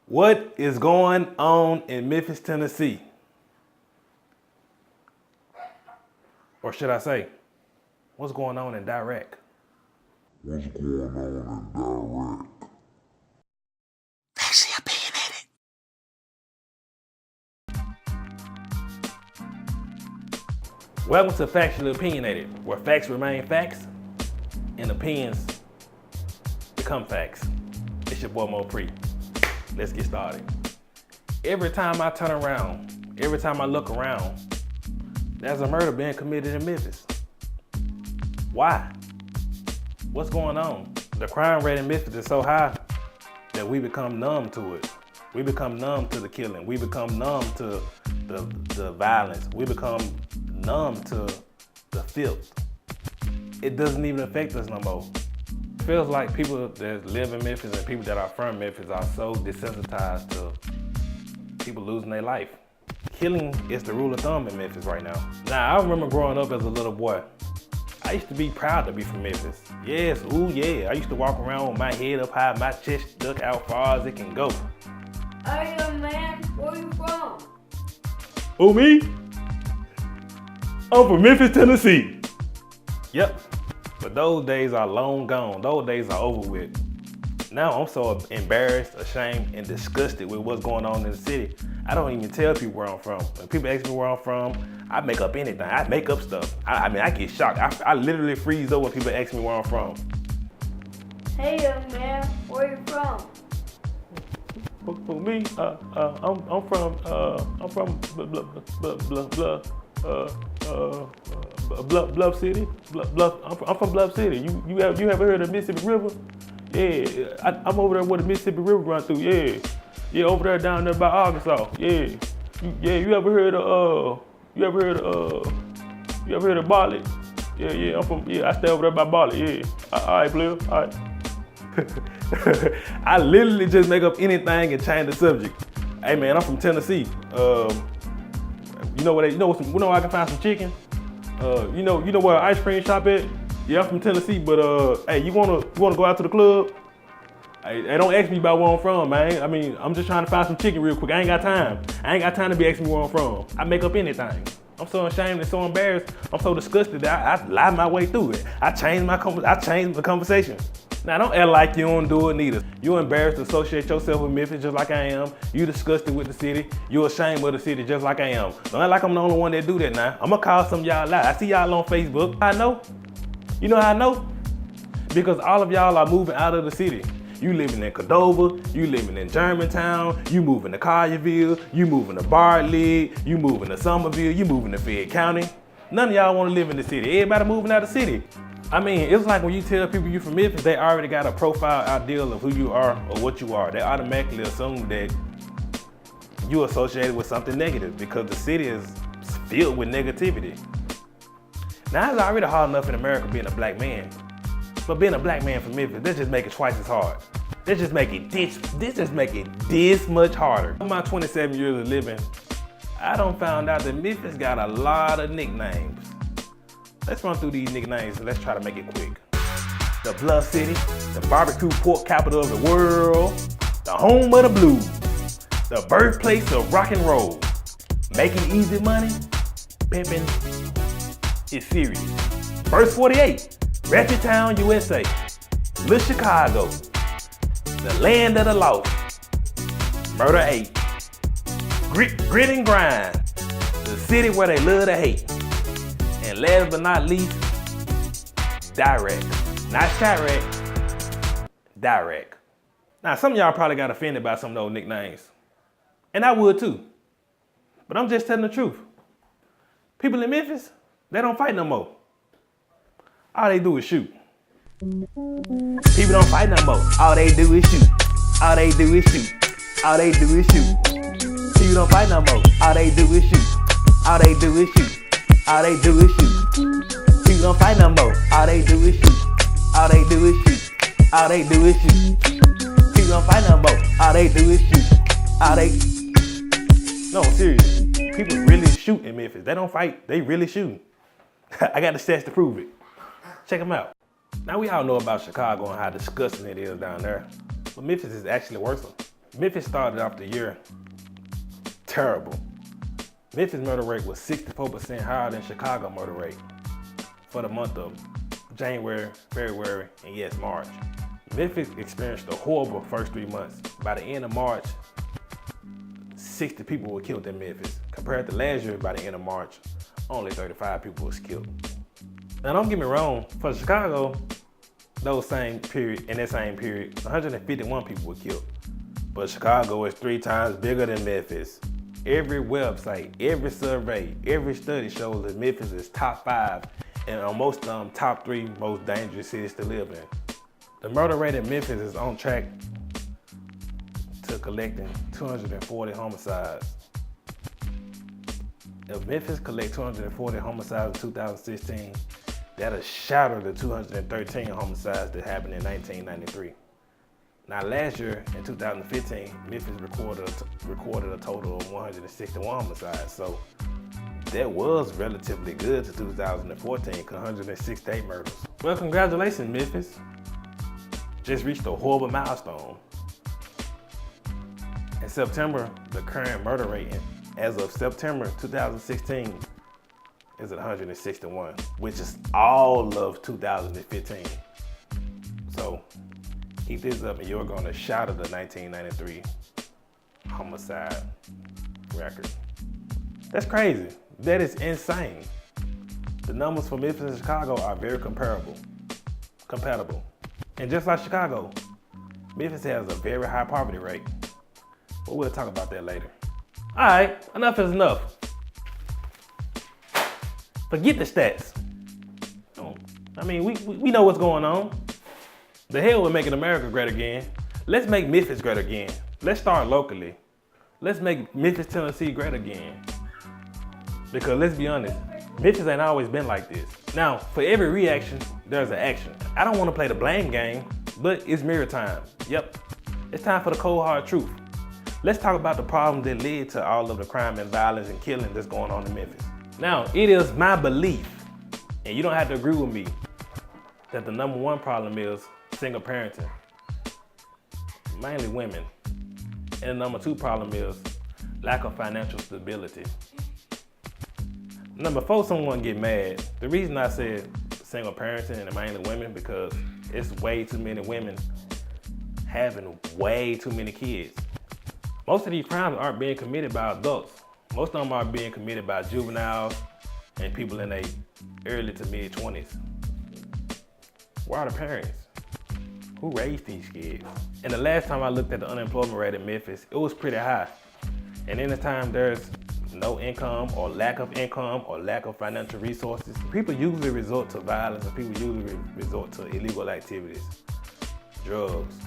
What is going on in Memphis, Tennessee? Or should I say, what's going on in Die-Raq? What's going on in Die-Raq? Factually opinionated. Welcome to Factually Opinionated, where facts remain facts and opinions become facts. It's your boy Mo Pre. Let's get started. Every time I turn around, every time I look around, there's a murder being committed in Memphis. Why? What's going on? The crime rate in Memphis is so high that we become numb to it. We become numb to the killing. We become numb to the violence. We become numb to the filth. It doesn't even affect us no more. It feels like people that live in Memphis and people that are from Memphis are so desensitized to people losing their life. Killing is the rule of thumb in Memphis right now. Now, I remember growing up as a little boy. I used to be proud to be from Memphis. Yes, ooh yeah. I used to walk around with my head up high, my chest stuck out far as it can go. Hey, young man, where you from? Who, me? I'm from Memphis, Tennessee. Yep, but those days are long gone. Those days are over with. Now I'm so embarrassed, ashamed, and disgusted with what's going on in the city. I don't even tell people where I'm from. When people ask me where I'm from, I make up anything. I make up stuff. I mean, I get shocked. I literally freeze over when people ask me where I'm from. Hey, young man, where you from? For me, I'm from Bluff City. I'm from Bluff City. You ever heard of Mississippi River? Yeah, I'm over there where the Mississippi River run through. Yeah, over there down there by Arkansas. Yeah, you ever heard of Bartlett? Yeah, I stay over there by Bartlett. Yeah, all right, player, all right. I literally just make up anything and change the subject. Hey man, I'm from Tennessee. You know where I can find some chicken? You know where an ice cream shop at? Yeah, I'm from Tennessee, but hey, you wanna go out to the club? Hey, don't ask me about where I'm from, man. I mean, I'm just trying to find some chicken real quick. I ain't got time. I ain't got time to be asking me where I'm from. I make up anything. I'm so ashamed and so embarrassed. I'm so disgusted that I lie my way through it. I changed the conversation. Now, don't act like you don't do it neither. You're embarrassed to associate yourself with Memphis just like I am. You disgusted with the city. You're ashamed of the city just like I am. Don't act like I'm the only one that do that now. I'm gonna call some of y'all out. I see y'all on Facebook. I know. You know how I know? Because all of y'all are moving out of the city. You living in Cordova, you living in Germantown, you moving to Collierville, you moving to Bartlett, you moving to Somerville, you moving to Fayette County. None of y'all wanna live in the city. Everybody moving out of the city. I mean, it's like when you tell people you're from Memphis, they already got a profile ideal of who you are or what you are. They automatically assume that you're associated with something negative because the city is filled with negativity. Now, it's already hard enough in America being a black man, but being a black man from Memphis, they just make it twice as hard. They just make it this much harder. In my 27 years of living, I done found out that Memphis got a lot of nicknames. Let's run through these nicknames and let's try to make it quick. The Bluff City, the barbecue pork capital of the world, the home of the blues, the birthplace of rock and roll, making easy money, pimping is serious. First 48, Ratchet Town, USA, Little Chicago, the land of the lost, Murder 8, Grit and Grind, the city where they love to hate. And last but not least, Die-Raq. Not Chirac, Die-Raq. Now, some of y'all probably got offended by some of those nicknames. And I would too. But I'm just telling the truth. People in Memphis, they don't fight no more. All they do is shoot. People don't fight no more. All they do is shoot. All they do is shoot. All they do is shoot. People don't fight no more. All they do is shoot. All they do is shoot. All they do is shoot. People don't fight no more. All they do is shoot. All they do is shoot. All they do is shoot. People don't fight no more. All they do is shoot. No, seriously. People really shoot in Memphis. They don't fight. They really shoot. I got the stats to prove it. Check them out. Now we all know about Chicago and how disgusting it is down there. But Memphis is actually worse. Memphis started off the year terrible. Memphis murder rate was 64% higher than Chicago murder rate for the month of January, February, and yes, March. Memphis experienced a horrible first 3 months. By the end of March, 60 people were killed in Memphis. Compared to last year, by the end of March, only 35 people was killed. Now don't get me wrong, for Chicago, in that same period, 151 people were killed. But Chicago is 3 times bigger than Memphis. Every website, every survey, every study shows that Memphis is top 5 and on most of them top 3 most dangerous cities to live in. The murder rate in Memphis is on track to collecting 240 homicides. If Memphis collect 240 homicides in 2016, that'll shatter the 213 homicides that happened in 1993. Now last year, in 2015, Memphis recorded a total of 161 homicides, so that was relatively good to 2014, 168 murders. Well, congratulations, Memphis. Just reached a horrible milestone. In September, the current murder rate as of September 2016 is at 161, which is all of 2015. So keep this up and you're gonna shatter the 1993 homicide record. That's crazy. That is insane. The numbers for Memphis and Chicago are very compatible. And just like Chicago, Memphis has a very high poverty rate. But we'll talk about that later. All right, enough is enough. Forget the stats. I mean, we know what's going on. The hell with making America great again. Let's make Memphis great again. Let's start locally. Let's make Memphis, Tennessee great again. Because let's be honest, Memphis ain't always been like this. Now, for every reaction, there's an action. I don't want to play the blame game, but it's mirror time. Yep, it's time for the cold hard truth. Let's talk about the problem that led to all of the crime and violence and killing that's going on in Memphis. Now, it is my belief, and you don't have to agree with me, that the number 1 problem is single parenting, mainly women. And the number 2 problem is lack of financial stability. Now, before someone get mad, the reason I said single parenting and mainly women, because it's way too many women having way too many kids. Most of these crimes aren't being committed by adults. Most of them are being committed by juveniles and people in their early to mid 20s. Where are the parents? Who raised these kids? And the last time I looked at the unemployment rate in Memphis, it was pretty high. And anytime there's no income or lack of financial resources, people usually resort to violence and people usually resort to illegal activities. Drugs,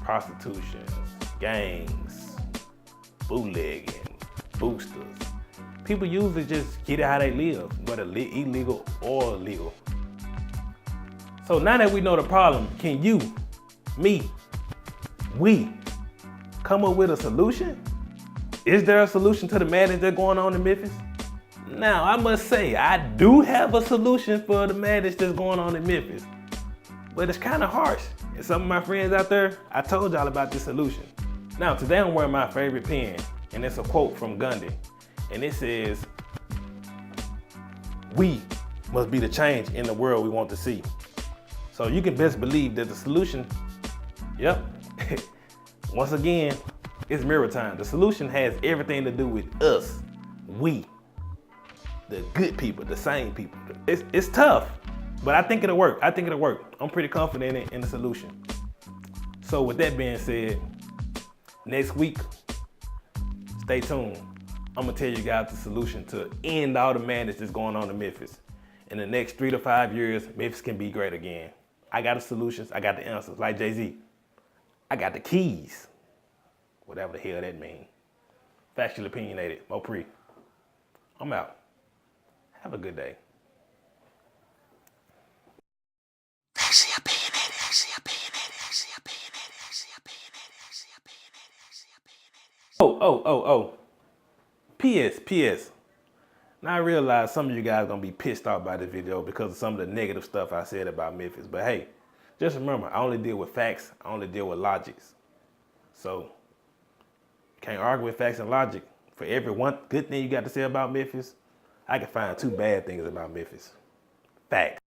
prostitution, gangs, bootlegging, boosters. People usually just get it how they live, whether illegal or legal. So now that we know the problem, can you, me, we come up with a solution? Is there a solution to the madness that's going on in Memphis? Now, I must say, I do have a solution for the madness that's going on in Memphis, but it's kind of harsh. And some of my friends out there, I told y'all about this solution. Now, today I'm wearing my favorite pen, and it's a quote from Gandhi, and it says, "We must be the change in the world we want to see." So you can best believe that the solution, yep, once again, it's mirror time. The solution has everything to do with us, we, the good people, the sane people. It's tough, but I think it'll work. I'm pretty confident in the solution. So with that being said, next week, stay tuned. I'm gonna tell you guys the solution to end all the madness that's going on in Memphis. In the next 3 to 5 years, Memphis can be great again. I got the solutions, I got the answers, like Jay-Z. I got the keys. Whatever the hell that means. Factually opinionated, Mopri. I'm out. Have a good day. Factually opinionated. Oh. P.S. Now I realize some of you guys are gonna be pissed off by this video because of some of the negative stuff I said about Memphis. But hey, just remember, I only deal with facts, I only deal with logics. So Can't argue with facts and logic. For every one good thing you got to say about Memphis, I can find 2 bad things about Memphis. Facts.